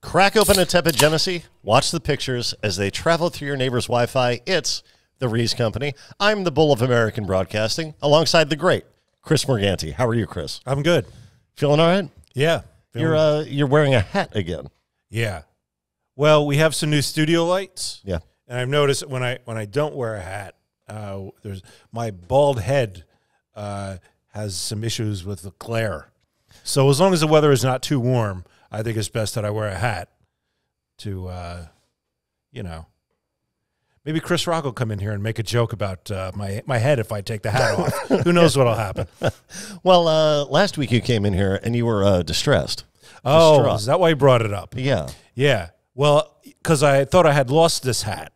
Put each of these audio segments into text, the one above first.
Crack open a tepid Genesee, watch the pictures as they travel through your neighbor's Wi-Fi. It's the Rees Company. I'm the Bull of American Broadcasting, alongside the great Chris Morganti. How are you, Chris? I'm good. Feeling all right? Yeah. You're wearing a hat again. Yeah. Well, we have some new studio lights. Yeah. And I've noticed when I don't wear a hat, there's my bald head has some issues with the glare. So as long as the weather is not too warm, I think it's best that I wear a hat to, maybe Chris Rock will come in here and make a joke about my head if I take the hat off. Who knows what'll happen? Well, last week you came in here and you were distressed. Oh, Distraught. is that why you brought it up? Yeah. Yeah. Well, because I thought I had lost this hat,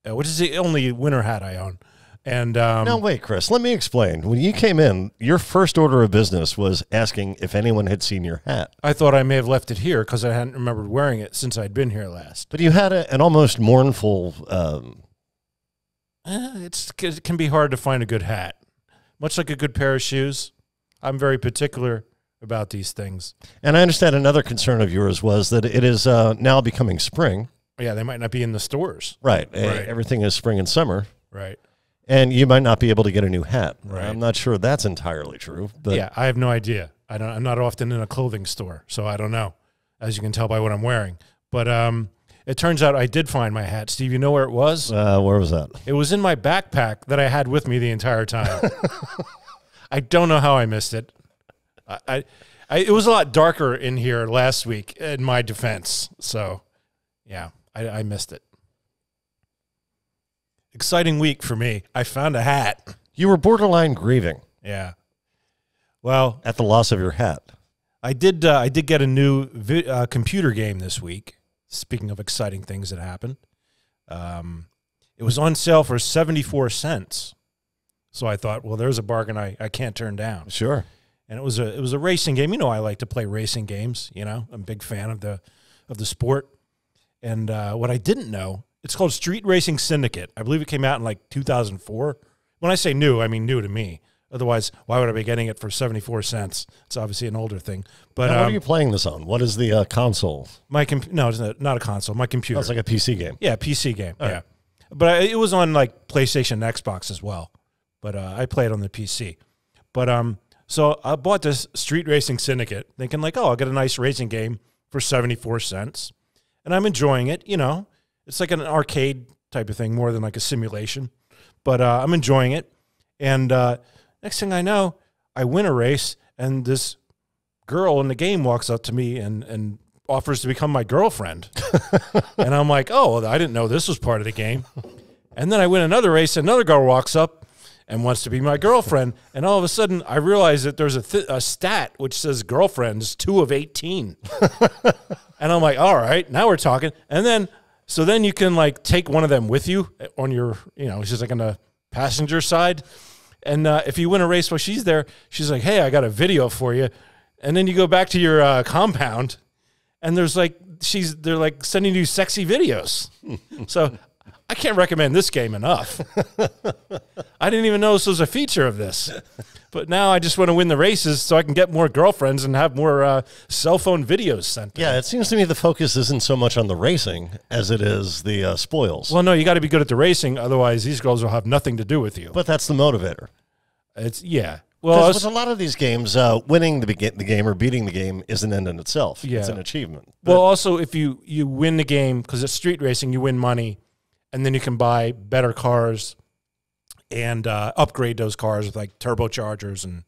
which is the only winter hat I own. And Now, wait, Chris, let me explain. When you came in, your first order of business was asking if anyone had seen your hat. I thought I may have left it here because I hadn't remembered wearing it since I'd been here last. But you had an almost mournful... It can be hard to find a good hat. Much like a good pair of shoes, I'm very particular about these things. And I understand another concern of yours was that it is now becoming spring. Yeah, they might not be in the stores. Right. Right. Everything is spring and summer. Right. And you might not be able to get a new hat. Right. I'm not sure that's entirely true. But Yeah, I have no idea. I'm not often in a clothing store, so I don't know, as you can tell by what I'm wearing. But it turns out I did find my hat. Steve, you know where it was? where was that? It was in my backpack that I had with me the entire time. I don't know how I missed it. It was a lot darker in here last week, in my defense. So, yeah, I missed it. Exciting week for me. I found a hat. You were borderline grieving Yeah. Well, at the loss of your hat. I did get a new computer game this week. Speaking of exciting things that happened, it was on sale for 74 cents. So I thought, well, there's a bargain I can't turn down. Sure. And it was a racing game. You know, I like to play racing games. You know, I'm a big fan of the sport. And what I didn't know, it's called Street Racing Syndicate. I believe it came out in like 2004. When I say new, I mean new to me. Otherwise, why would I be getting it for 74 cents? It's obviously an older thing. But Now, what are you playing this on? What is the console? No, it's not a console. My computer. Oh, it's like a PC game. Yeah, PC game. All yeah. right. But it was on like PlayStation and Xbox as well. But I played on the PC. But so I bought this Street Racing Syndicate thinking like, oh, I'll get a nice racing game for 74 cents. And I'm enjoying it. You know, it's like an arcade type of thing more than like a simulation. But I'm enjoying it. And next thing I know, I win a race and this girl in the game walks up to me and offers to become my girlfriend. And I'm like, oh, I didn't know this was part of the game. And then I win another race, another girl walks up and wants to be my girlfriend. And all of a sudden, I realize that there's a stat which says girlfriends 2 of 18. And I'm like, all right, now we're talking. And then, so then you can like take one of them with you on your, she's like on the passenger side. And if you win a race while she's there, she's like, hey, I got a video for you. And then you go back to your compound and they're like sending you sexy videos. So I can't recommend this game enough. I didn't even know this was a feature of this. But now I just want to win the races so I can get more girlfriends and have more cell phone videos sent to me. Yeah, it seems to me the focus isn't so much on the racing as it is the spoils. Well, no, you got to be good at the racing. Otherwise, these girls will have nothing to do with you. But that's the motivator. Yeah. Well, with a lot of these games, winning the game or beating the game is an end in itself. Yeah. It's an achievement. Well, also, if you win the game, because it's street racing, you win money, and then you can buy better cars and upgrade those cars with like turbochargers and,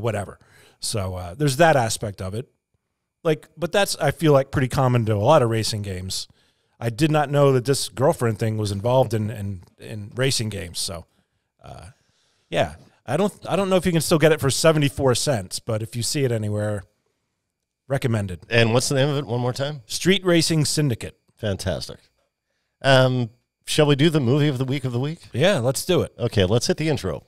whatever. So there's that aspect of it. But that's, I feel like, pretty common to a lot of racing games. I did not know that this girlfriend thing was involved in racing games. So, yeah. I don't know if you can still get it for 74 cents, but if you see it anywhere, recommended. And what's the name of it one more time? Street Racing Syndicate. Fantastic. Shall we do the movie of the week? Yeah, let's do it. Okay, let's hit the intro.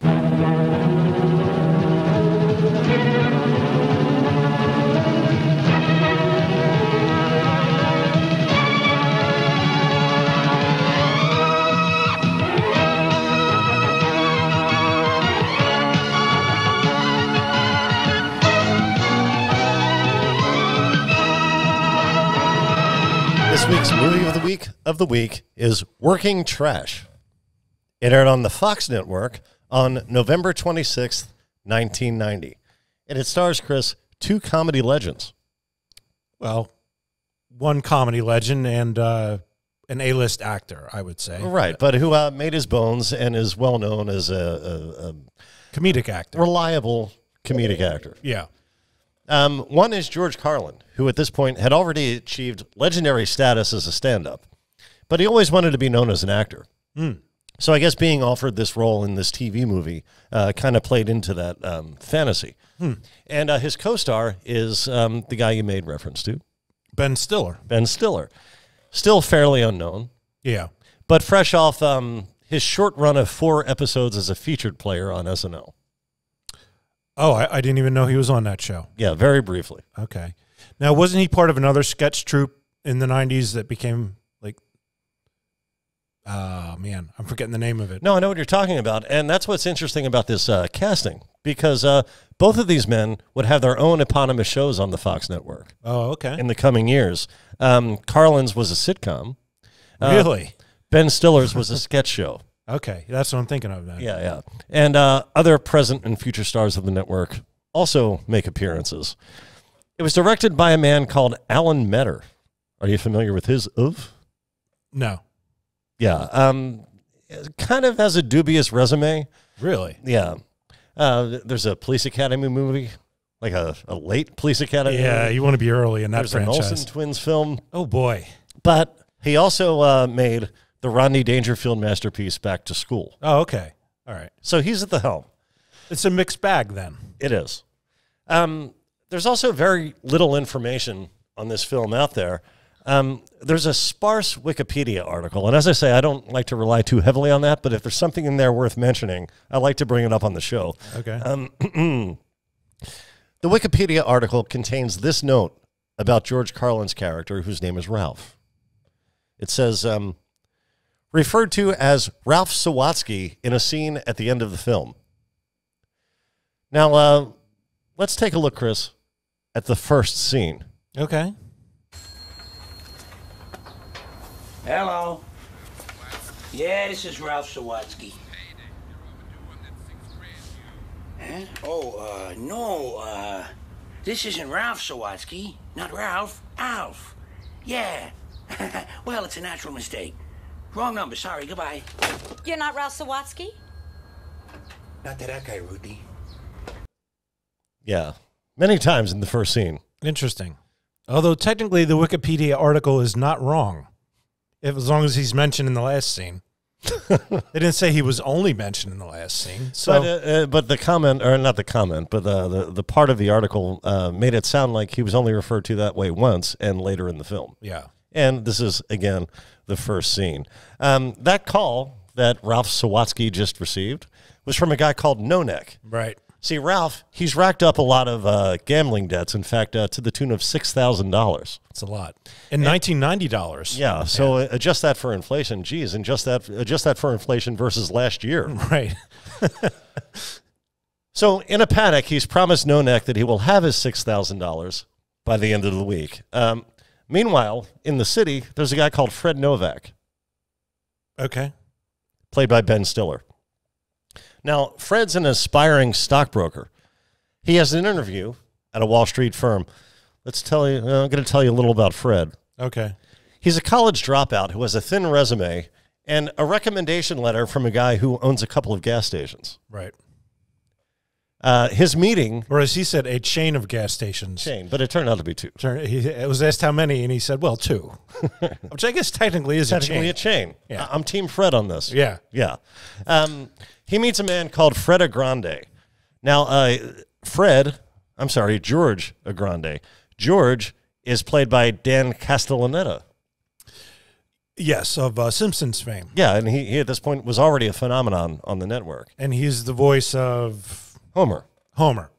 This week's movie of the week is Working Trash. It aired on the Fox network on November 26th, 1990. And it stars, Chris, two comedy legends. Well, one comedy legend and an A-list actor, I would say. Right, but who made his bones and is well known as a comedic actor. reliable comedic actor. Yeah. One is George Carlin, who at this point had already achieved legendary status as a stand-up, but he always wanted to be known as an actor. So I guess being offered this role in this TV movie kind of played into that fantasy. And his co-star is the guy you made reference to, Ben Stiller. Ben Stiller. Still fairly unknown, Yeah. but fresh off his short run of 4 episodes as a featured player on SNL. Oh, I didn't even know he was on that show. Yeah, very briefly. Okay. Now, wasn't he part of another sketch troupe in the 90s that became like, man, I'm forgetting the name of it. No, I know what you're talking about, and that's what's interesting about this casting, because both of these men would have their own eponymous shows on the Fox network Oh, okay. in the coming years. Carlin's was a sitcom. Really? Ben Stiller's was a sketch show. Okay. That's what I'm thinking of then. Yeah. And other present and future stars of the network also make appearances. It was directed by a man called Alan Metter. Are you familiar with his of? No. Yeah. Kind of has a dubious resume. Really? Yeah. There's a Police Academy movie, like a late Police Academy Yeah, movie. you want to be early in that There's an franchise. Olsen Twins film. Oh, boy. But he also made the Rodney Dangerfield masterpiece Back to School. Oh, okay. All right. So he's at the helm. It's a mixed bag then. It is. There's also very little information on this film out there. There's a sparse Wikipedia article, and as I say, I don't like to rely too heavily on that, but if there's something in there worth mentioning, I like to bring it up on the show. Okay. The Wikipedia article contains this note about George Carlin's character, whose name is Ralph. It says, referred to as Ralph Sawatsky in a scene at the end of the film. Now, let's take a look, Chris, at the first scene. Okay. Hello. Yeah, this is Ralph Sawatsky. Huh? Oh, no, this isn't Ralph Sawatsky. Not Ralph, Alf. Yeah. Well, it's a natural mistake. Wrong number, sorry, goodbye. You're not Ralph Sawatsky? Not to that guy, Rudy. Yeah, many times in the first scene. Interesting. Although technically the Wikipedia article is not wrong, as long as he's mentioned in the last scene. They didn't say he was only mentioned in the last scene. So, But the comment, or not the comment, but the part of the article made it sound like he was only referred to that way once and later in the film. yeah. And this is, again, the first scene. That call that Ralph Sawatsky just received was from a guy called No Neck. Right. See, Ralph, he's racked up a lot of gambling debts, in fact, to the tune of $6,000. It's a lot. And $1990. Yeah, so adjust that for inflation. Geez, and adjust that for inflation versus last year. Right. So in a panic, he's promised No Neck that he will have his $6,000 by the end of the week. Meanwhile, in the city, there's a guy called Fred Novak, Okay. played by Ben Stiller. Now, Fred's an aspiring stockbroker. He has an interview at a Wall Street firm. I'm going to tell you a little about Fred. Okay. He's a college dropout who has a thin resume and a recommendation letter from a guy who owns a couple of gas stations. Right. His meeting... Or as he said, a chain of gas stations. Chain, but it turned out to be 2. He was asked how many, and he said, well, 2. Which I guess technically is Technically a chain. Yeah. I'm Team Fred on this. Yeah. Yeah. He meets a man called Fred Agrande. Now, George Agrande. George is played by Dan Castellaneta. Yes, of Simpsons fame. Yeah, and he at this point was already a phenomenon on the network. And he's the voice of Homer.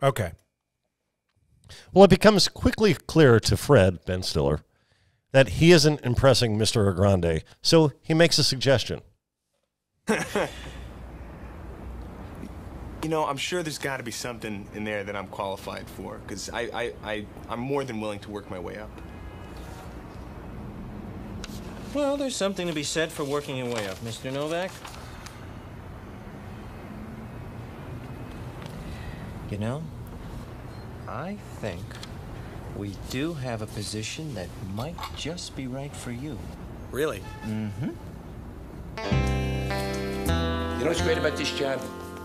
Okay. Well, it becomes quickly clear to Fred, Ben Stiller, that he isn't impressing Mr. Agrande, so he makes a suggestion. You know, I'm sure there's got to be something in there that I'm qualified for, because I'm more than willing to work my way up. Well, there's something to be said for working your way up, Mr. Novak. You know, I think we do have a position that might just be right for you. Really? Mm-hmm. You know what's great about this job?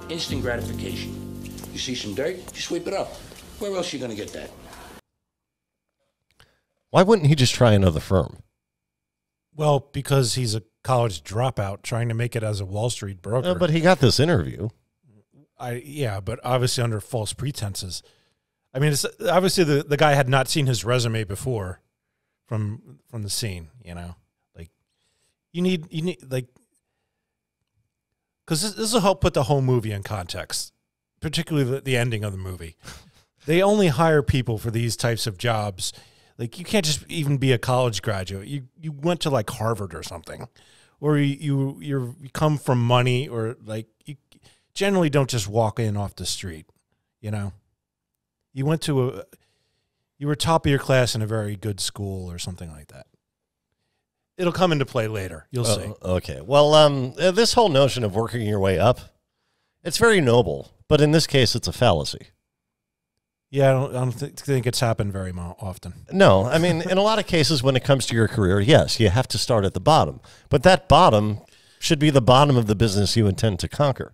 Instant gratification. You see some dirt, you sweep it up. Where else are you going to get that? Why wouldn't he just try another firm? Well, because he's a college dropout trying to make it as a Wall Street broker. But he got this interview. Yeah, but obviously under false pretenses. I mean, it's obviously the guy had not seen his resume before from the scene, you know. Like you need like, because this will help put the whole movie in context, particularly the ending of the movie. They only hire people for these types of jobs. Like you can't just even be a college graduate. You went to like Harvard or something, or you come from money, or like you generally don't just walk in off the street, you know. You were top of your class in a very good school or something like that. It'll come into play later. You'll see. Okay. Well, this whole notion of working your way up, it's very noble, but in this case, it's a fallacy. Yeah, I don't think it's happened very often. No, I mean, in a lot of cases when it comes to your career, yes, you have to start at the bottom. But that bottom should be the bottom of the business you intend to conquer.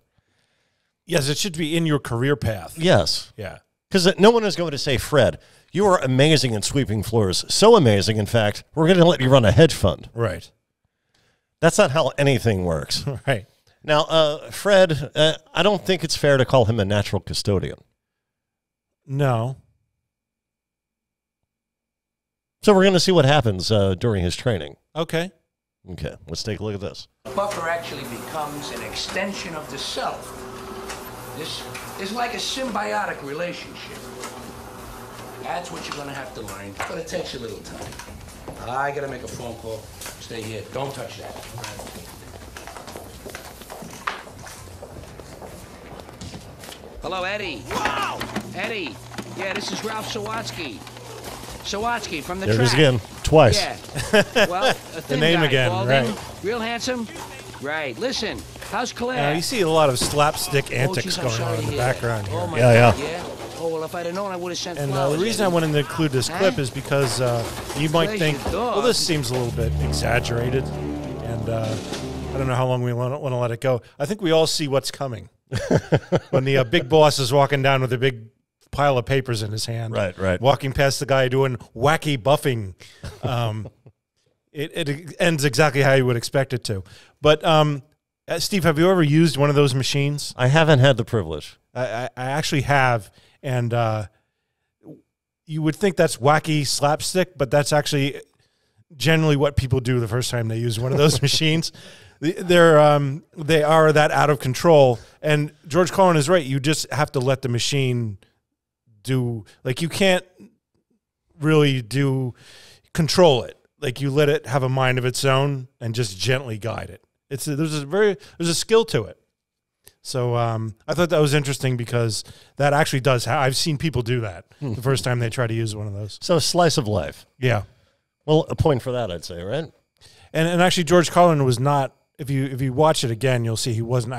Yes, it should be in your career path. Yes. Yeah. Because no one is going to say, Fred, you are amazing in sweeping floors. So amazing, in fact, we're going to let you run a hedge fund. Right. That's not how anything works. Right. Now, Fred, I don't think it's fair to call him a natural custodian. No. So we're going to see what happens during his training. Okay. Okay, let's take a look at this. Buffer actually becomes an extension of the self. This is like a symbiotic relationship. That's what you're going to have to learn, but it takes a little time. I got to make a phone call. Stay here. Don't touch that. Hello, Eddie. Wow! Eddie. Yeah, this is Ralph Sawatsky. Sawatsky from the There track. it is again, twice. Yeah. Well, a thin name guy, again, balding, right. real handsome. Right. Listen, how's Claire? You see a lot of slapstick Oh, antics geez, I'm going sorry on to in the hear that. background here. Oh, my Yeah, God, yeah. yeah. Oh, well, if I'd have known, I would have sent And flowers. the reason I wanted to include this clip is because you might Where's think, your dog? well, this seems a little bit exaggerated, and I don't know how long we want to let it go. I think we all see what's coming when the big boss is walking down with a big pile of papers in his hand, Right. walking past the guy doing wacky buffing. It ends exactly how you would expect it to. But Steve, have you ever used one of those machines? I haven't had the privilege. I actually have, and you would think that's wacky slapstick, but that's actually generally what people do the first time they use one of those machines. They are that out of control, and George Carlin is right. You just have to let the machine do, like, you can't really control it. Like, you let it have a mind of its own and just gently guide it. There's a skill to it. So I thought that was interesting because that actually does. I've seen people do that the first time they try to use one of those. So slice of life. Yeah. Well, a point for that, I'd say, right? And actually, George Carlin was not. If you watch it again, you'll see he wasn't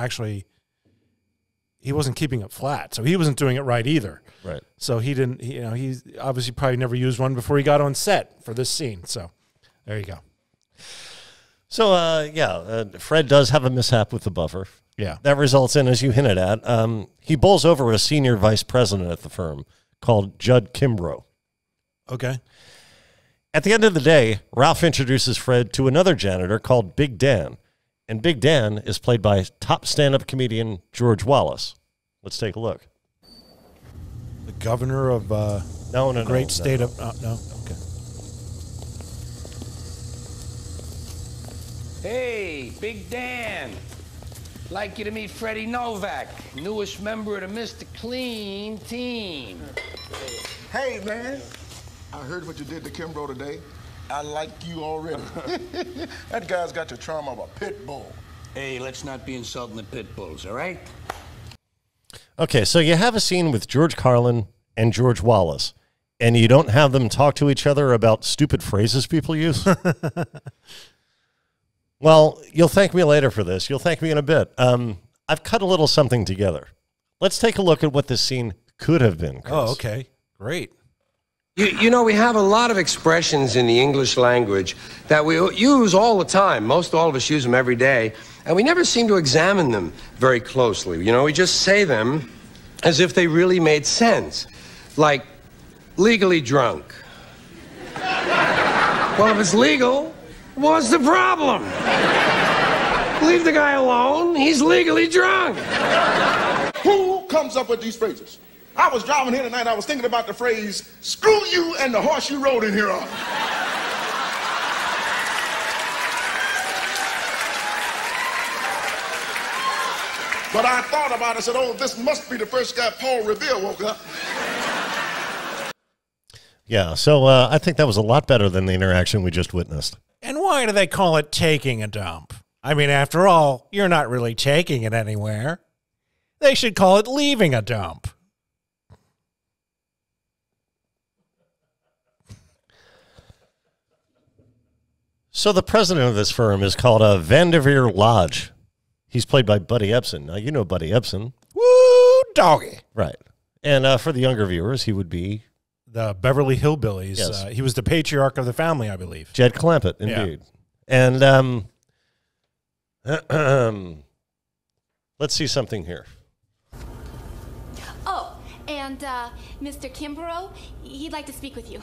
keeping it flat. So he wasn't doing it right either. Right. So he didn't. He obviously probably never used one before he got on set for this scene. So there you go. So, Fred does have a mishap with the buffer. Yeah. That results in, as you hinted at, he bowls over a senior vice president at the firm called Judd Kimbrough. Okay. At the end of the day, Ralph introduces Fred to another janitor called Big Dan. And Big Dan is played by top stand-up comedian George Wallace. Let's take a look. The governor of great state of... no? Okay. Hey, Big Dan. Like you to meet Freddie Novak, newest member of the Mr. Clean team. Hey, man. I heard what you did to Kimbrough today. I like you already. That guy's got the charm of a pit bull. Hey, let's not be insulting the pit bulls, all right? Okay, so you have a scene with George Carlin and George Wallace, and you don't have them talk to each other about stupid phrases people use? Well, you'll thank me later for this. You'll thank me in a bit. I've cut a little something together. Let's take a look at what this scene could have been, Chris. Oh, okay. Great. You know, we have a lot of expressions in the English language that we use all the time. Most all of us use them every day, and we never seem to examine them very closely. You know, we just say them as if they really made sense. Like, legally drunk. Well, if it's legal, what's the problem? Leave the guy alone. He's legally drunk. Who comes up with these phrases? I was driving here tonight, I was thinking about the phrase, screw you and the horse you rode in here on. But I thought about it and said, oh, this must be the first guy Paul Revere woke up. Yeah, so I think that was a lot better than the interaction we just witnessed. And why do they call it taking a dump? I mean, after all, you're not really taking it anywhere. They should call it leaving a dump. So the president of this firm is called Vanderveer Lodge. He's played by Buddy Ebsen. Now, you know Buddy Ebsen. Woo, doggy. Right. And for the younger viewers, he would be The Beverly Hillbillies. Yes. He was the patriarch of the family, I believe. Jed Clampett, indeed. And let's see something here. Oh, and Mr. Kimbrough, he'd like to speak with you.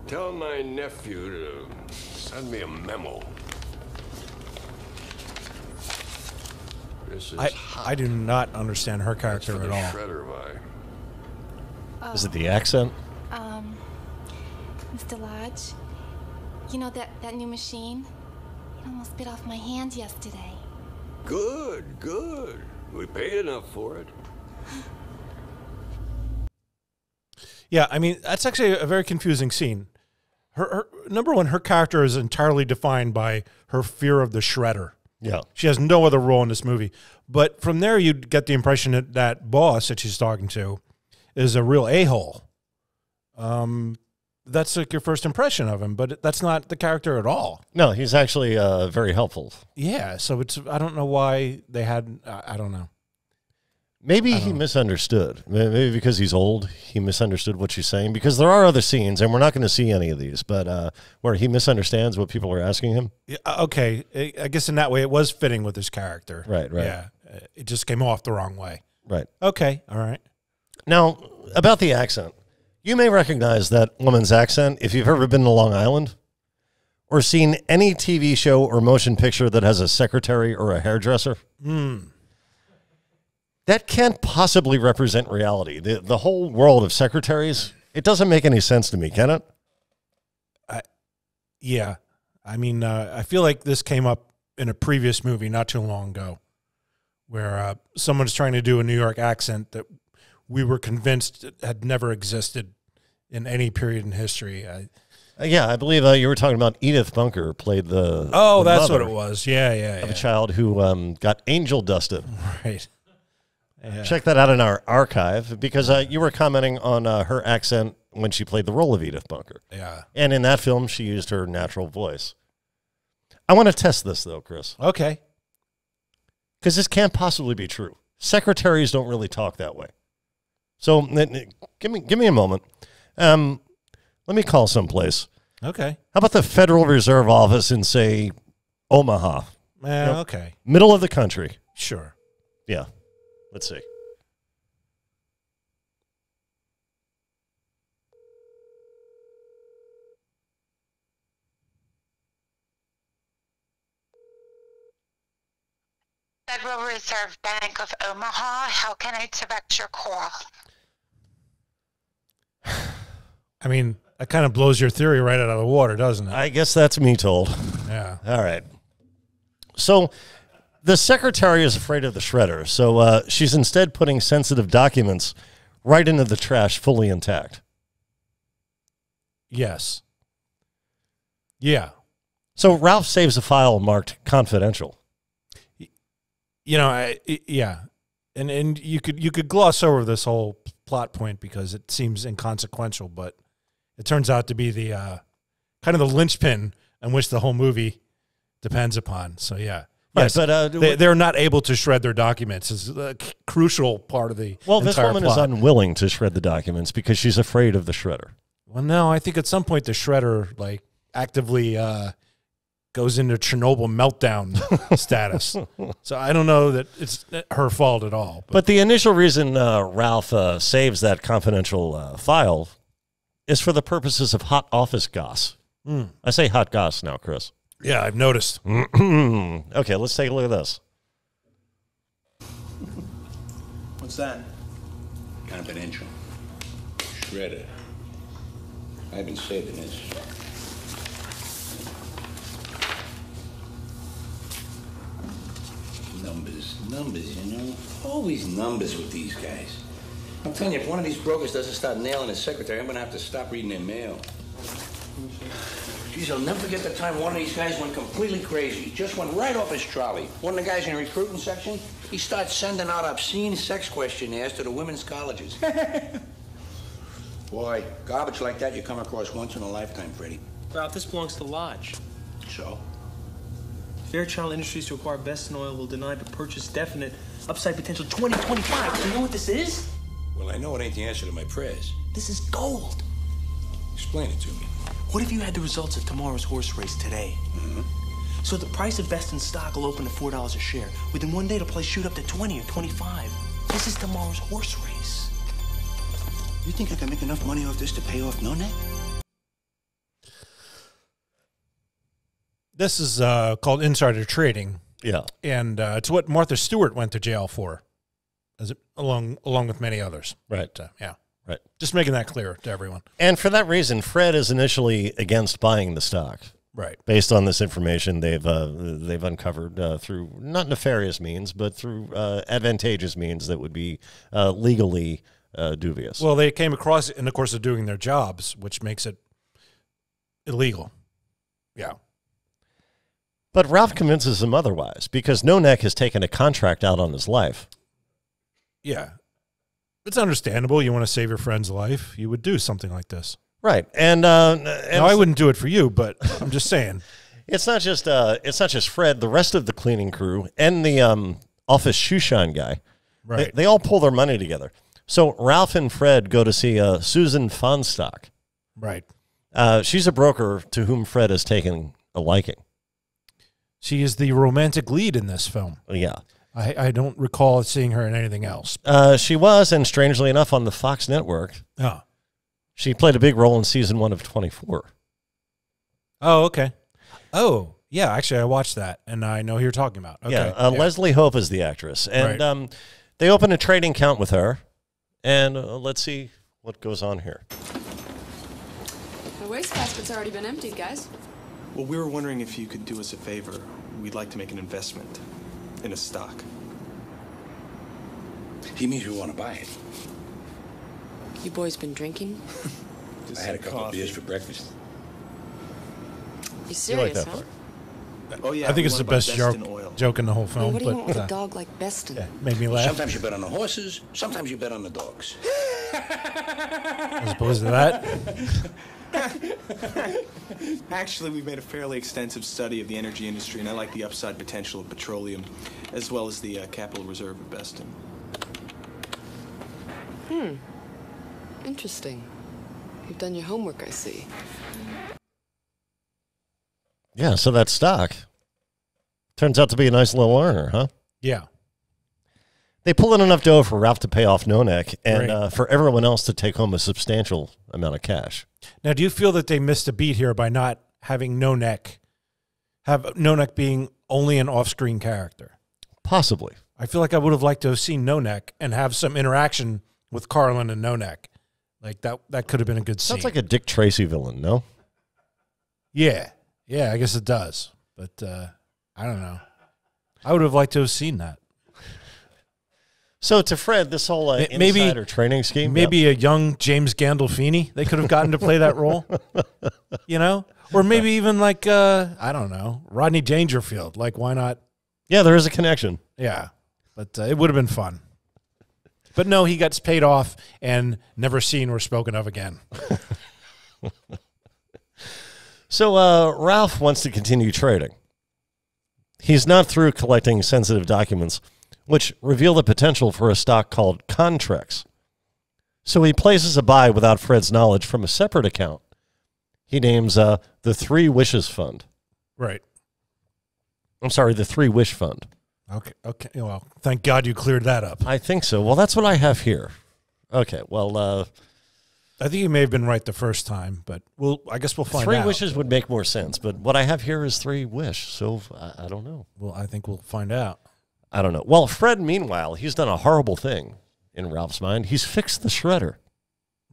Tell my nephew to send me a memo. This is I do not understand her character at all. Shredder vibe. Is it the accent? Mr. Lodge, you know that new machine? It almost bit off my hand yesterday. Good, good. We paid enough for it. Yeah, I mean, that's actually a very confusing scene. Her number one, her character is entirely defined by her fear of the Shredder. Yeah. She has no other role in this movie. But from there, you'd get the impression that that boss that she's talking to is a real a-hole. That's like your first impression of him, but that's not the character at all. No, he's actually very helpful. Yeah, so I don't know why they had, I don't know. Maybe he misunderstood. Maybe because he's old, he misunderstood what she's saying. Because there are other scenes, and we're not going to see any of these, but where he misunderstands what people are asking him. Yeah, okay, I guess in that way it was fitting with his character. Right, right. Yeah, it just came off the wrong way. Right. Okay, all right. Now, about the accent. You may recognize that woman's accent if you've ever been to Long Island or seen any TV show or motion picture that has a secretary or a hairdresser. That can't possibly represent reality. The whole world of secretaries, it doesn't make any sense to me, can it? Yeah. I mean, I feel like this came up in a previous movie not too long ago where someone's trying to do a New York accent that we were convinced had never existed in any period in history. Yeah, I believe you were talking about Edith Bunker played the that's mother what it was. Yeah. of a child who got angel dusted. Right. Yeah. Check that out in our archive because you were commenting on her accent when she played the role of Edith Bunker. Yeah. And in that film, she used her natural voice. I want to test this, though, Chris. Okay. Because this can't possibly be true. Secretaries don't really talk that way. So give me a moment. Let me call someplace. Okay. How about the Federal Reserve Office in, say, Omaha? Okay. Middle of the country. Sure. Yeah. Let's see. Federal Reserve Bank of Omaha, how can I direct your call? I mean, that kind of blows your theory right out of the water, doesn't it? I guess that's me told. Yeah. All right. So the secretary is afraid of the shredder, so she's instead putting sensitive documents right into the trash fully intact. Yes. Yeah. So Ralph saves a file marked confidential. You know, yeah. And you could gloss over this whole plot point because it seems inconsequential, but it turns out to be the kind of the linchpin on which the whole movie depends upon. So, yeah. Right, Yes, but they're not able to shred their documents. Is a crucial part of the this entire woman plot. is unwilling to shred the documents because she's afraid of the shredder. Well, no, I think at some point the shredder like actively goes into Chernobyl meltdown status. So I don't know that it's her fault at all. But the initial reason Ralph saves that confidential file is for the purposes of hot office goss. I say hot goss now, Chris. Yeah, I've noticed. Okay, let's take a look at this. What's that? Confidential. Shredder. I've been saving this. Numbers, you know? Always numbers with these guys. I'm telling you, if one of these brokers doesn't start nailing his secretary, I'm gonna have to stop reading their mail. Geez, I'll never forget the time one of these guys went completely crazy. He just went right off his trolley. One of the guys in the recruiting section, he starts sending out obscene sex questionnaires to the women's colleges. Boy, garbage like that you come across once in a lifetime, Freddie. Ralph, this belongs to the Lodge. So? Fairchild Industries to acquire Best Oil will deny but purchase definite upside potential 2025. You know what this is? Well, I know it ain't the answer to my prayers. This is gold. Explain it to me. What if you had the results of tomorrow's horse race today? So the price of Best in stock will open to $4 a share. Within one day, the price shoot up to 20 or 25. This is tomorrow's horse race. You think I can make enough money off this to pay off No-Neck? This is called insider trading. Yeah. And it's what Martha Stewart went to jail for, along with many others. Right. Yeah. Right. Just making that clear to everyone. And for that reason, Fred is initially against buying the stock. Right. Based on this information they've uncovered through not nefarious means, but through advantageous means that would be legally dubious. Well, they came across it in the course of doing their jobs, which makes it illegal. Yeah. But Ralph convinces him otherwise because No-Neck has taken a contract out on his life. Yeah. It's understandable. You want to save your friend's life. You would do something like this. Right. And now, I wouldn't do it for you, but I'm just saying. It's not just Fred. The rest of the cleaning crew and the office shoe shine guy, right? They all pull their money together. So Ralph and Fred go to see Susan Fonstock. Right. She's a broker to whom Fred has taken a liking. She is the romantic lead in this film. Yeah. I don't recall seeing her in anything else. She was, and strangely enough, on the Fox network. Oh. She played a big role in season 1 of 24. Oh, okay. Oh, yeah. Actually, I watched that, and I know who you're talking about. Okay. Yeah, Leslie Hope is the actress. And they open a trading account with her, and let's see what goes on here. The wastebasket's already been emptied, guys. Well, we were wondering if you could do us a favor. We'd like to make an investment in a stock. He means we want to buy it. You boys been drinking? I had a couple of beers for breakfast. You serious, huh? Oh, yeah. I think it's the best joke in the whole film. What do you want with but, a dog like Beston? Yeah, made me laugh. Sometimes you bet on the horses, sometimes you bet on the dogs. As opposed to that. Actually, we've made a fairly extensive study of the energy industry, and I like the upside potential of petroleum, as well as the capital reserve of Beston. Interesting. You've done your homework, I see. Yeah, so that stock turns out to be a nice little earner, huh? Yeah. They pull in enough dough for Ralph to pay off No-Neck and Right. for everyone else to take home a substantial amount of cash. Now, do you feel that they missed a beat here by not having No-Neck, have No-Neck being only an off-screen character? Possibly. I feel like I would have liked to have seen No-Neck and have some interaction with Carlin and No-Neck. Like, that could have been a good scene. Sounds like a Dick Tracy villain, no? Yeah. Yeah, I guess it does. But I don't know. I would have liked to have seen that. So to Fred, this whole insider training scheme? Maybe a young James Gandolfini, they could have gotten to play that role. You know? Or maybe even like, I don't know, Rodney Dangerfield. Like, why not? Yeah, there is a connection. Yeah. But it would have been fun. But no, he gets paid off and never seen or spoken of again. So Ralph wants to continue trading. he's not through collecting sensitive documents, which reveal the potential for a stock called Contrex. So he places a buy without Fred's knowledge from a separate account. He names the Three Wishes Fund. Right. I'm sorry, the Three Wish Fund. Okay. Well, thank God you cleared that up. I think so. Well, that's what I have here. Okay. Well, I think you may have been right the first time, but I guess we'll find out. Three Wishes would make more sense, but what I have here is Three Wish, so I don't know. Well, I think we'll find out. I don't know. Well, Fred, meanwhile, he's done a horrible thing in Ralph's mind. He's fixed the shredder.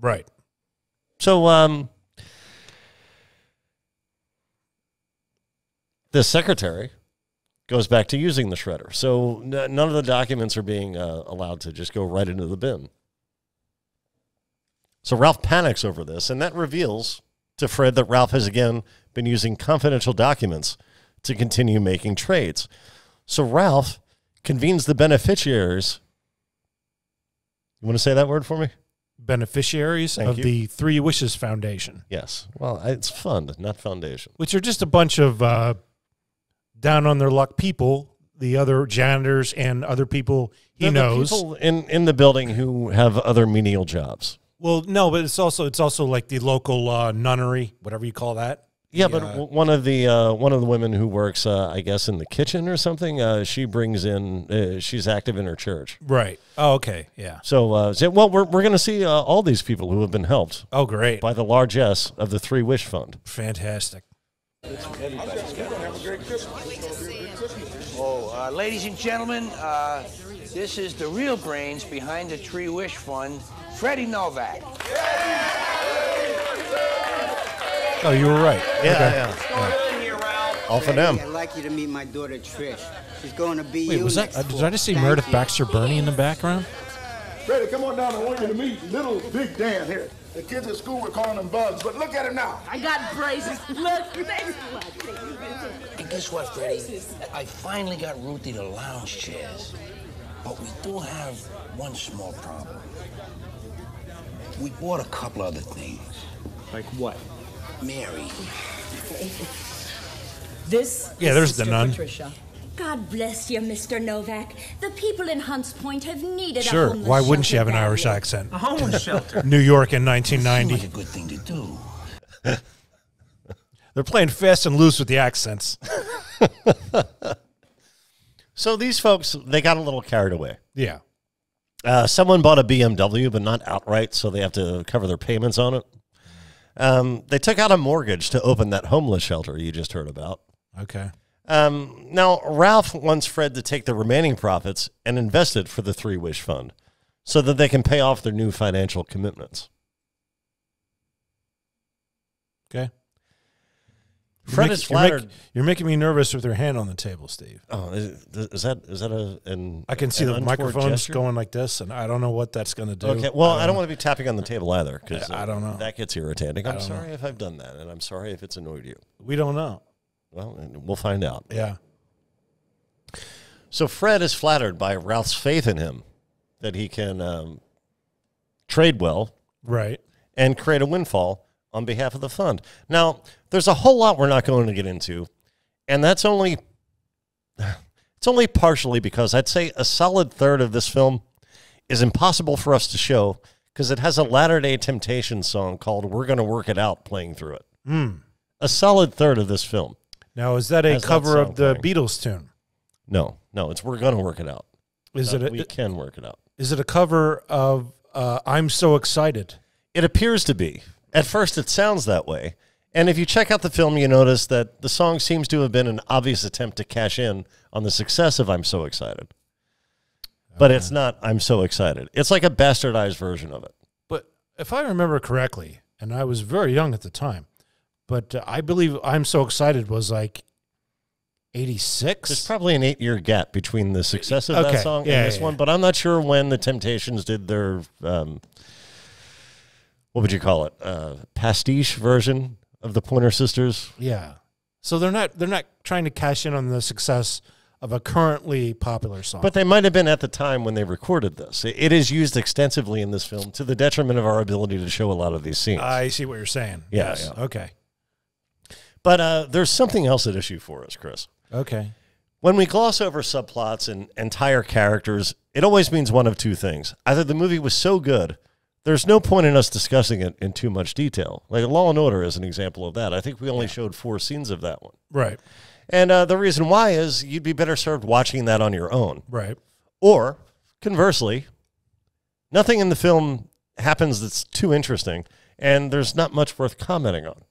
Right. So, the secretary goes back to using the shredder. So none of the documents are being allowed to just go right into the bin. So Ralph panics over this, and that reveals to Fred that Ralph has again been using confidential documents to continue making trades. So Ralph convenes the beneficiaries. You want to say that word for me? Beneficiaries Thank of you. the Three Wishes Foundation. Yes. Well, it's fund, not foundation. Which are just a bunch of down on their luck people, the other janitors and other people he knows. People in the building who have other menial jobs. Well, no, but it's also like the local nunnery, whatever you call that. Yeah, but one of the women who works, I guess, in the kitchen or something, she brings in. She's active in her church. Right. Oh, okay. Yeah. So, well, we're going to see all these people who have been helped. Oh, great. By the largesse of the Three Wish Fund. Fantastic. Oh, ladies and gentlemen, this is the real brains behind the Three Wish Fund, Freddie Novak. Oh, you were right. Yeah. All for them. I'd like you to meet my daughter Trish. She's going to be Wait, was that? Did I just see Meredith Baxter Burney in the background? Freddie, come on down. I want you to meet little Big Dan here. The kids at school were calling him Bugs, but look at him now. I got braces. Look, thanks. And guess what, Freddie? I finally got Ruthie the lounge chairs. But we do have one small problem. We bought a couple other things. Like what? Mary. This Yeah, there's Sister the nun. Patricia. God bless you, Mr. Novak. The people in Hunts Point have needed a Sure. homeless Why wouldn't she have shelter an Irish badly. accent? A homeless shelter. New York in Seems 1990. like a good thing to do. They're playing fast and loose with the accents. So these folks, they got a little carried away. Yeah. Someone bought a BMW, but not outright, so they have to cover their payments on it. They took out a mortgage to open that homeless shelter you just heard about. Okay. Now, Ralph wants Fred to take the remaining profits and invest it for the Three Wish Fund so that they can pay off their new financial commitments. Okay. Fred is flattered. You're making me nervous with your hand on the table, Steve. Oh, is that an? I can see an the untoward microphone's gesture? going like this, and I don't know what that's going to do. Okay. Well, I don't want to be tapping on the table either because I don't know. That gets irritating. I'm don't sorry know. if I've done that, and I'm sorry if it's annoyed you. We don't know. Well, we'll find out. Yeah. So Fred is flattered by Ralph's faith in him that he can trade well, Right. and create a windfall on behalf of the fund. Now, there's a whole lot we're not going to get into, and it's only partially because I'd say a solid third of this film is impossible for us to show because it has a Latter-day Temptation song called "We're Gonna Work It Out" playing through it. A solid third of this film. Now, is that a Has that cover song of the playing. Beatles tune? No, it's "We're Gonna Work It Out." Is it? We can work it out. Is it a cover of "I'm So Excited"? It appears to be. At first, it sounds that way. And if you check out the film, you notice that the song seems to have been an obvious attempt to cash in on the success of I'm So Excited. But it's not I'm So Excited. It's like a bastardized version of it. But if I remember correctly, and I was very young at the time, but I believe "I'm So Excited" was like 86. There's probably an 8-year gap between the success of Okay. that song Yeah, and this yeah, one, yeah. but I'm not sure when the Temptations did their, what would you call it, pastiche version of the Pointer Sisters. Yeah. So they're not trying to cash in on the success of a currently popular song. But they might have been at the time when they recorded this. It is used extensively in this film to the detriment of our ability to show a lot of these scenes. I see what you're saying. Yeah, Yes. yeah. Okay. But there's something else at issue for us, Chris. Okay. When we gloss over subplots and entire characters, it always means one of two things. Either the movie was so good, there's no point in us discussing it in too much detail. Like Law & Order is an example of that. I think we only showed 4 scenes of that one. Right. And the reason why is you'd be better served watching that on your own. Right. Or, conversely, nothing in the film happens that's too interesting, and there's not much worth commenting on.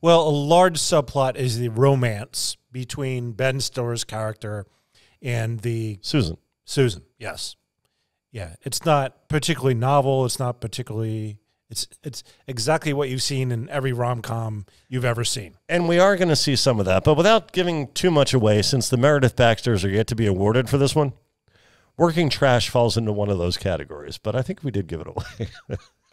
Well, a large subplot is the romance between Ben Stiller's character and the... Susan, yes. Yeah, it's not particularly novel. It's not particularly... It's exactly what you've seen in every rom-com you've ever seen. And we are going to see some of that, but without giving too much away, since the Meredith Baxters are yet to be awarded for this one, Working Trash falls into one of those categories, but I think we did give it away.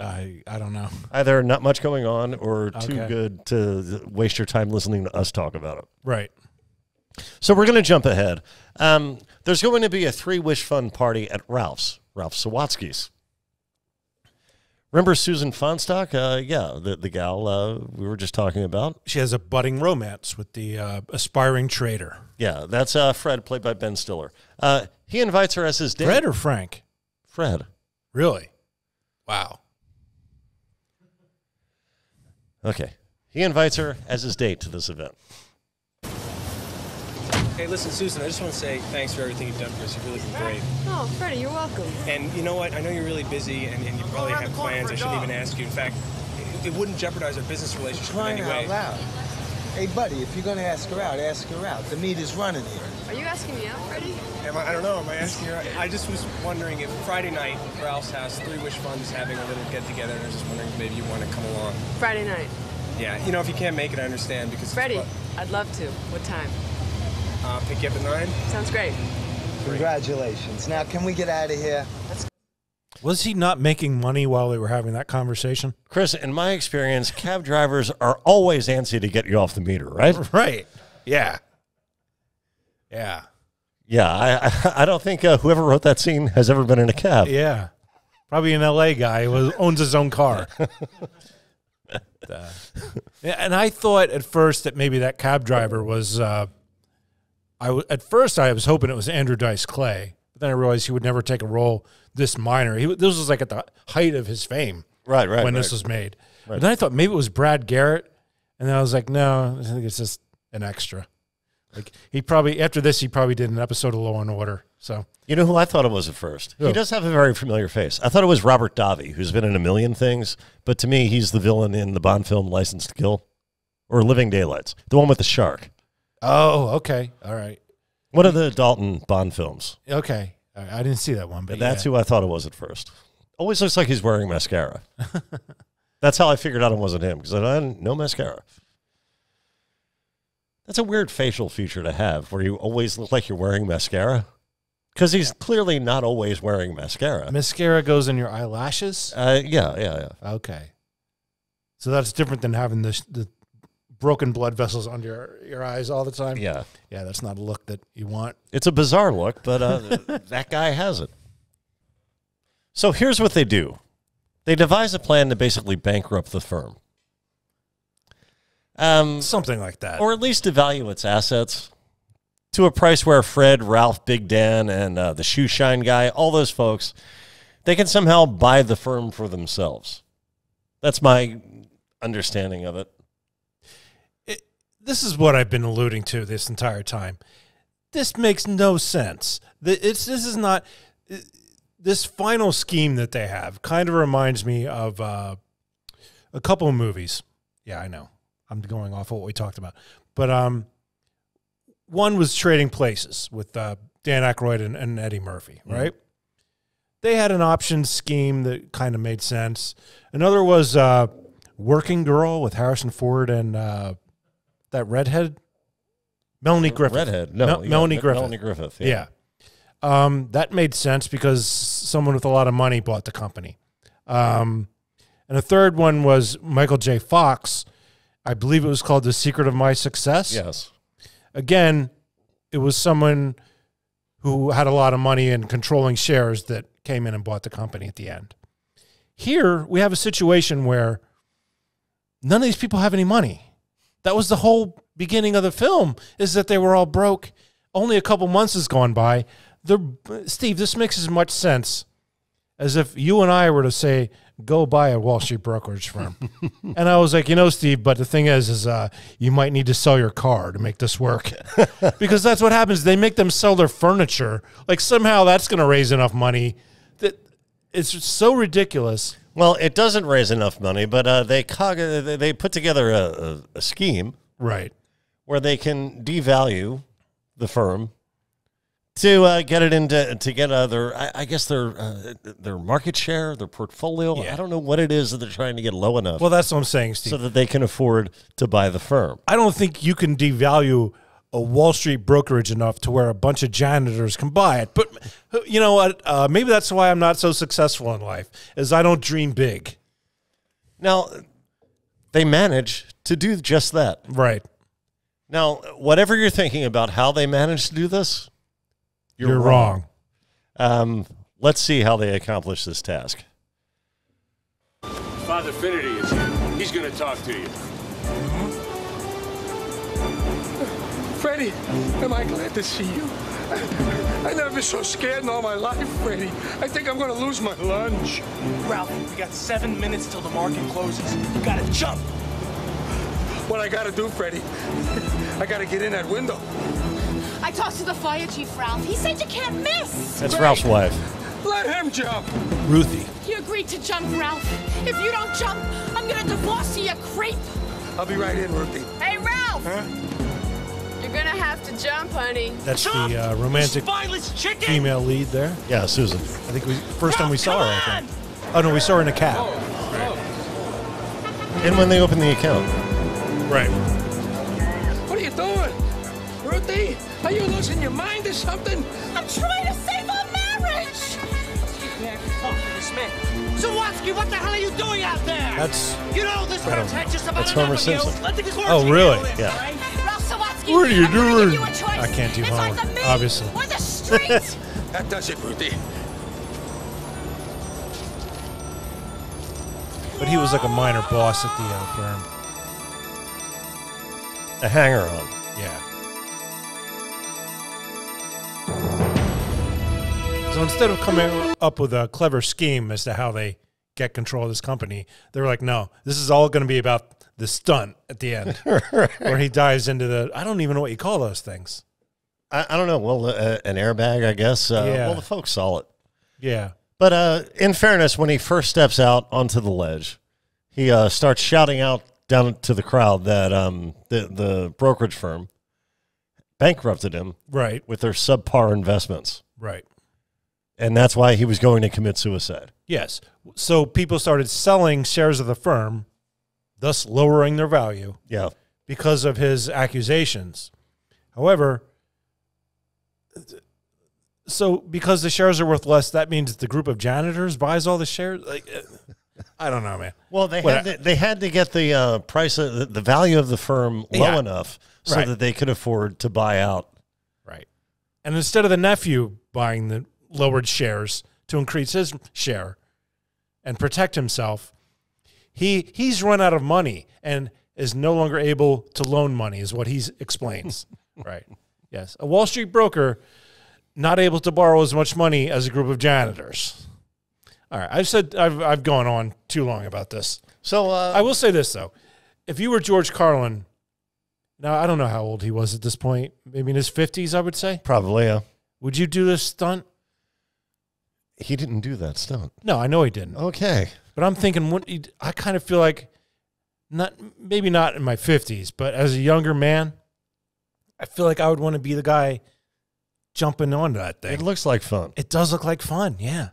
I don't know. Either not much going on or too good to waste your time listening to us talk about it. Right. So we're going to jump ahead. There's going to be a 3-wish fun party at Ralph Sawatsky's. Remember Susan Fonstock? Yeah, the gal we were just talking about. She has a budding romance with the aspiring trader. Yeah, that's Fred, played by Ben Stiller. He invites her as his date. Fred or Frank? Fred. Really? Wow. Okay. He invites her as his date to this event. Hey, listen, Susan, I just want to say thanks for everything you've done for us. You've really been great. Oh, Freddie, you're welcome. And you know what? I know you're really busy and you probably have plans. I shouldn't even ask you. In fact, it wouldn't jeopardize our business relationship in any way. Crying out loud. Hey, buddy, if you're going to ask her out, ask her out. The meat is running here. Are you asking me out, Freddie? I don't know. Am I asking her? I just was wondering if Friday night, Ralph's house, 3-Wish Fund is having a little get-together, and I was just wondering if maybe you want to come along. Friday night. Yeah, you know, if you can't make it, I understand. Because Freddie, I'd love to. What time? Pick you up at 9. Sounds great. Congratulations. Now, can we get out of here? Was he not making money while they were having that conversation? Chris, in my experience, cab drivers are always antsy to get you off the meter, right? Right. Yeah. Yeah. Yeah, I don't think whoever wrote that scene has ever been in a cab. Yeah. Probably an L.A. guy who owns his own car. And I thought at first that maybe that cab driver was... at first I was hoping it was Andrew Dice Clay, but then I realized he would never take a role this minor. This was like at the height of his fame, right, when this was made. Right. And then I thought maybe it was Brad Garrett, and then I was like, no, I think it's just an extra. Like after this he probably did an episode of Law and Order. So you know who I thought it was at first? Who? He does have a very familiar face. I thought it was Robert Davi, who's been in a million things, but to me he's the villain in the Bond film License to Kill, or Living Daylights, the one with the shark. Oh, okay, all right. One of the Dalton Bond films. Okay. I didn't see that one, but that's who I thought it was at first. Always looks like he's wearing mascara. That's how I figured out it wasn't him, because I had no mascara. That's a weird facial feature to have, where you always look like you're wearing mascara. Because he's clearly not always wearing mascara. Mascara goes in your eyelashes? Yeah. Okay. So that's different than having the broken blood vessels under your eyes all the time. Yeah. Yeah, that's not a look that you want. It's a bizarre look, but that guy has it. So here's what they do. They devise a plan to basically bankrupt the firm. Something like that. Or at least devalue its assets to a price where Fred, Ralph, Big Dan, and the shoe shine guy, all those folks, they can somehow buy the firm for themselves. That's my understanding of it. This is what I've been alluding to this entire time. This makes no sense. This final scheme that they have kind of reminds me of a couple of movies. Yeah, I know. I'm going off what we talked about. But one was Trading Places with Dan Aykroyd and Eddie Murphy, right? Mm-hmm. They had an option scheme that kind of made sense. Another was Working Girl with Harrison Ford and that redhead, Melanie Griffith. Redhead, no, Melanie Griffith. Melanie Griffith, yeah. That made sense because someone with a lot of money bought the company. And a third one was Michael J. Fox. I believe it was called The Secret of My Success. Yes. Again, it was someone who had a lot of money and controlling shares that came in and bought the company at the end. Here, we have a situation where none of these people have any money. That was the whole beginning of the film, is that they were all broke only a couple months has gone by. Steve, this makes as much sense as if you and I were to say, go buy a Wall Street brokerage firm. And I was like, Steve, but the thing is you might need to sell your car to make this work. Because that's what happens. They make them sell their furniture. Like somehow that's going to raise enough money. That it's so ridiculous. Well, it doesn't raise enough money, but they put together a scheme, right, where they can devalue the firm to get it into their market share, their portfolio. Yeah. I don't know what it is that they're trying to get low enough. Well, that's what I'm saying, Steve. So that they can afford to buy the firm. I don't think you can devalue a Wall Street brokerage enough to where a bunch of janitors can buy it. But you know what? Maybe that's why I'm not so successful in life, is I don't dream big. Now, they manage to do just that. Right. Now, whatever you're thinking about how they managed to do this, you're wrong. Let's see how they accomplish this task. Father Finity is here. He's going to talk to you. Freddie, am I glad to see you? I never been so scared in all my life, Freddie. I think I'm gonna lose my lunch. Ralph, we got 7 minutes till the market closes. You gotta jump. What I gotta do, Freddie? I gotta get in that window. I talked to the fire chief, Ralph. He said you can't miss. That's Ralph's wife. Let him jump. Ruthie. You agreed to jump, Ralph. If you don't jump, I'm gonna divorce you, you creep. I'll be right in, Ruthie. Hey, Ralph! Huh? You're gonna have to jump, honey. That's the romantic female lead there. Yeah, Susan. I think first time we saw her, I think. Oh, no, we saw her in a cab. And when they opened the account. Right. What are you doing? Ruthie, are you losing your mind or something? I'm trying to save our marriage! Zawatsky, what the hell are you doing out there? That's... You know, this one's had just about That's enough Homer of you. Simpson. Let the good Lord Oh, really? handle this, Yeah. all right? Ralph Zawatsky, What are you I'm gonna doing? give you a choice. I can't do it's Homer, either me obviously. or the street. That does it, Ruthie. But he was like a minor boss at the firm. A hanger-on. Yeah. So instead of coming up with a clever scheme as to how they get control of this company, they were like, no, this is all going to be about the stunt at the end. Where he dives into the, I don't even know what you call those things. I don't know. Well, an airbag, I guess. Yeah. Well, the folks saw it. Yeah. But in fairness, when he first steps out onto the ledge, he starts shouting out down to the crowd that the brokerage firm bankrupted him right with their subpar investments. Right. And that's why he was going to commit suicide. Yes. So people started selling shares of the firm, thus lowering their value. Yeah. Because of his accusations. However, so because the shares are worth less, that means the group of janitors buys all the shares? Like, I don't know, man. Well, they had to get the price of the value of the firm low enough so that they could afford to buy out. Right. And instead of the nephew buying the lowered shares to increase his share and protect himself, he's run out of money and is no longer able to loan money, is what he explains. Right. Yes. A Wall Street broker not able to borrow as much money as a group of janitors. All right. I've gone on too long about this. So I will say this, though. If you were George Carlin, now I don't know how old he was at this point, maybe in his 50s, I would say. Probably, yeah. Would you do this stunt? He didn't do that stunt. No, I know he didn't. Okay. But I'm thinking, I kind of feel like, maybe not in my 50s, but as a younger man, I feel like I would want to be the guy jumping onto that thing. It looks like fun. It does look like fun, yeah.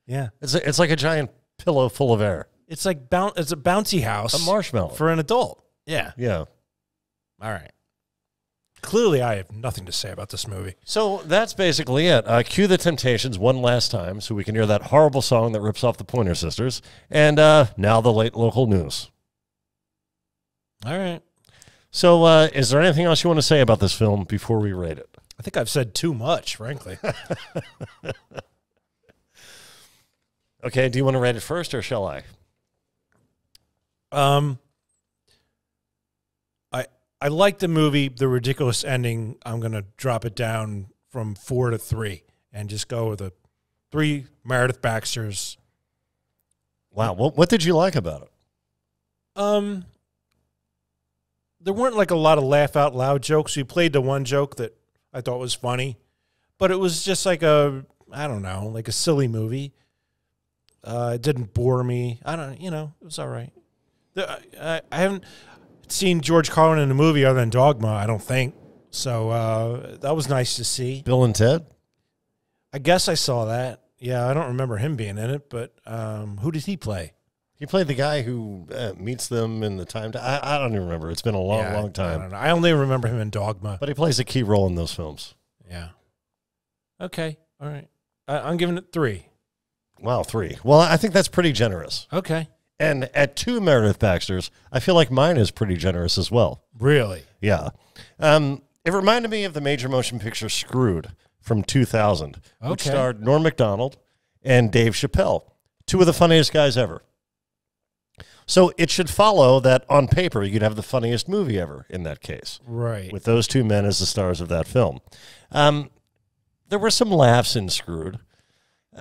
Yeah. It's like a giant pillow full of air. It's like it's a bouncy house. A marshmallow. For an adult. Yeah. Yeah. All right. Clearly, I have nothing to say about this movie. So that's basically it. Cue the Temptations one last time so we can hear that horrible song that rips off the Pointer Sisters. And now the late local news. All right. So is there anything else you want to say about this film before we rate it? I think I've said too much, frankly. Okay, do you want to rate it first or shall I? I like the movie. The ridiculous ending, I'm going to drop it down from 4 to 3 and just go with a 3 Meredith Baxters. Wow. What did you like about it? There weren't like a lot of laugh out loud jokes. We played the one joke that I thought was funny, but it was just like a silly movie. It didn't bore me. It was all right. I haven't seen George Carlin in a movie other than Dogma, I don't think. So that was nice to see. Bill and Ted? I guess I saw that. Yeah, I don't remember him being in it, but who did he play? He played the guy who meets them in the time. I don't even remember. It's been a long time. I don't know. I only remember him in Dogma. But he plays a key role in those films. Yeah. Okay. All right. I'm giving it 3. Wow, 3. Well, I think that's pretty generous. Okay. And at 2 Meredith Baxters, I feel like mine is pretty generous as well. Really? Yeah. It reminded me of the major motion picture Screwed from 2000, which starred Norm Macdonald and Dave Chappelle, 2 of the funniest guys ever. So it should follow that on paper you'd have the funniest movie ever in that case. Right. With those 2 men as the stars of that film. There were some laughs in Screwed,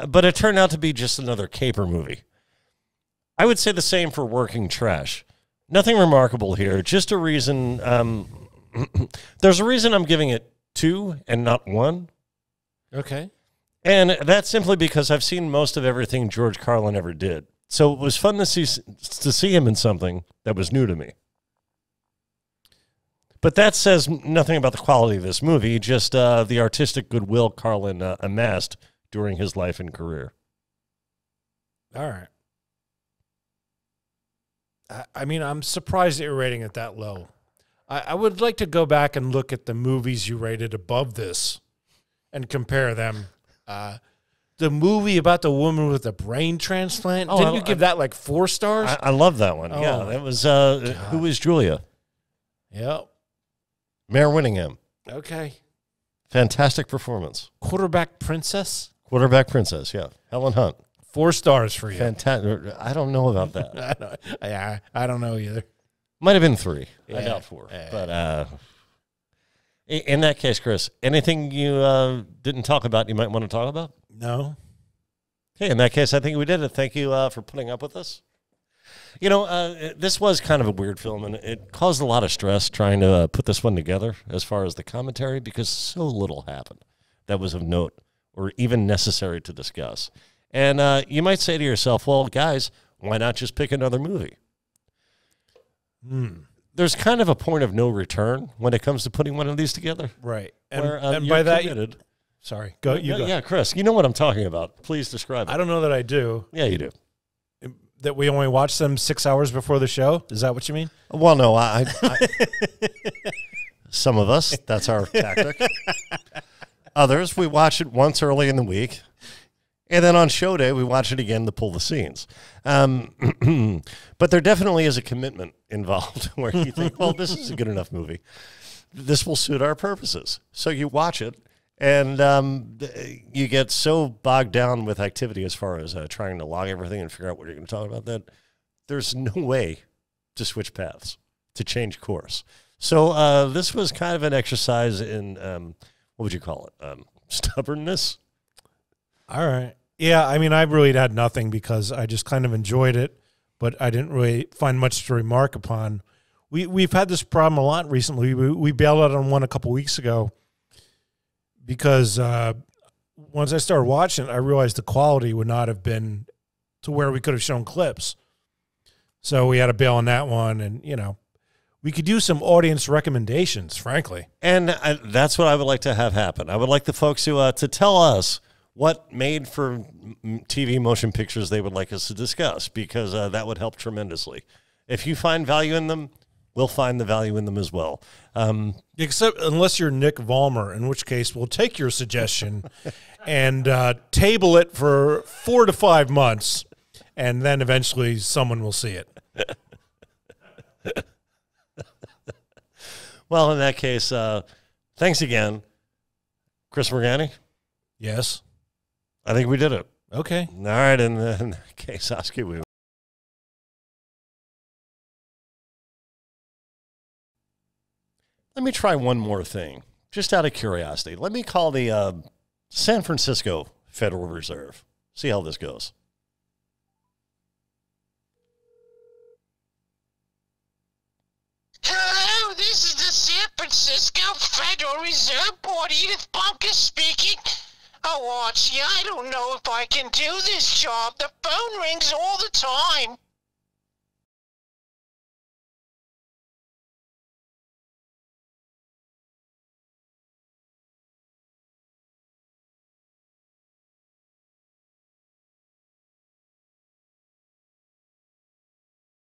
but it turned out to be just another caper movie. I would say the same for Working Trash. Nothing remarkable here, just a reason. There's a reason I'm giving it 2 and not 1. Okay. And that's simply because I've seen most of everything George Carlin ever did. So it was fun to see him in something that was new to me. But that says nothing about the quality of this movie, just the artistic goodwill Carlin amassed during his life and career. All right. I mean, I'm surprised that you're rating it that low. I would like to go back and look at the movies you rated above this and compare them. The movie about the woman with the brain transplant, didn't you give that like 4 stars? I love that one. Yeah, that was Who is Julia? Yep. Mare Winningham. Okay. Fantastic performance. Quarterback Princess? Quarterback Princess, yeah. Helen Hunt. 4 stars for you. Fantastic. I don't know about that. I don't know either. Might have been 3. Yeah. I doubt 4. But in that case, Chris, anything you didn't talk about you might want to talk about? No. Okay, in that case, I think we did it. Thank you for putting up with us. You know, this was kind of a weird film, and it caused a lot of stress trying to put this one together as far as the commentary, because so little happened that was of note or even necessary to discuss. And you might say to yourself, well, guys, why not just pick another movie? There's kind of a point of no return when it comes to putting one of these together. Right. And by that, committed. Sorry. Go. You go. Yeah, Chris, you know what I'm talking about. Please describe it. I don't know that I do. Yeah, you do. That we only watch them 6 hours before the show? Is that what you mean? Well, no. I some of us, that's our tactic. Others, we watch it once early in the week. And then on show day, we watch it again to pull the scenes. But there definitely is a commitment involved where you think, well, this is a good enough movie. This will suit our purposes. So you watch it, and you get so bogged down with activity as far as trying to log everything and figure out what you're going to talk about that there's no way to switch paths, to change course. So this was kind of an exercise in, what would you call it, stubbornness? All right. Yeah, I mean, I really had nothing because I just kind of enjoyed it, but I didn't really find much to remark upon. We've had this problem a lot recently. We bailed out on one a couple weeks ago because once I started watching it, I realized the quality would not have been to where we could have shown clips. So we had to bail on that one, and, you know, we could use some audience recommendations, frankly. And that's what I would like to have happen. I would like the folks who to tell us what made for TV motion pictures they would like us to discuss, because that would help tremendously. If you find value in them, we'll find the value in them as well. Except unless you're Nick Vollmer, in which case we'll take your suggestion and table it for 4 to 5 months, and then eventually someone will see it. Well, in that case, thanks again. Chris Morgani? Yes. I think we did it. Okay. All right, in that case, Oski, we Let me try one more thing, just out of curiosity. Let me call the San Francisco Federal Reserve. See how this goes. Hello, this is the San Francisco Federal Reserve Board. Edith Bunker speaking. Oh, Archie, I don't know if I can do this job. The phone rings all the time.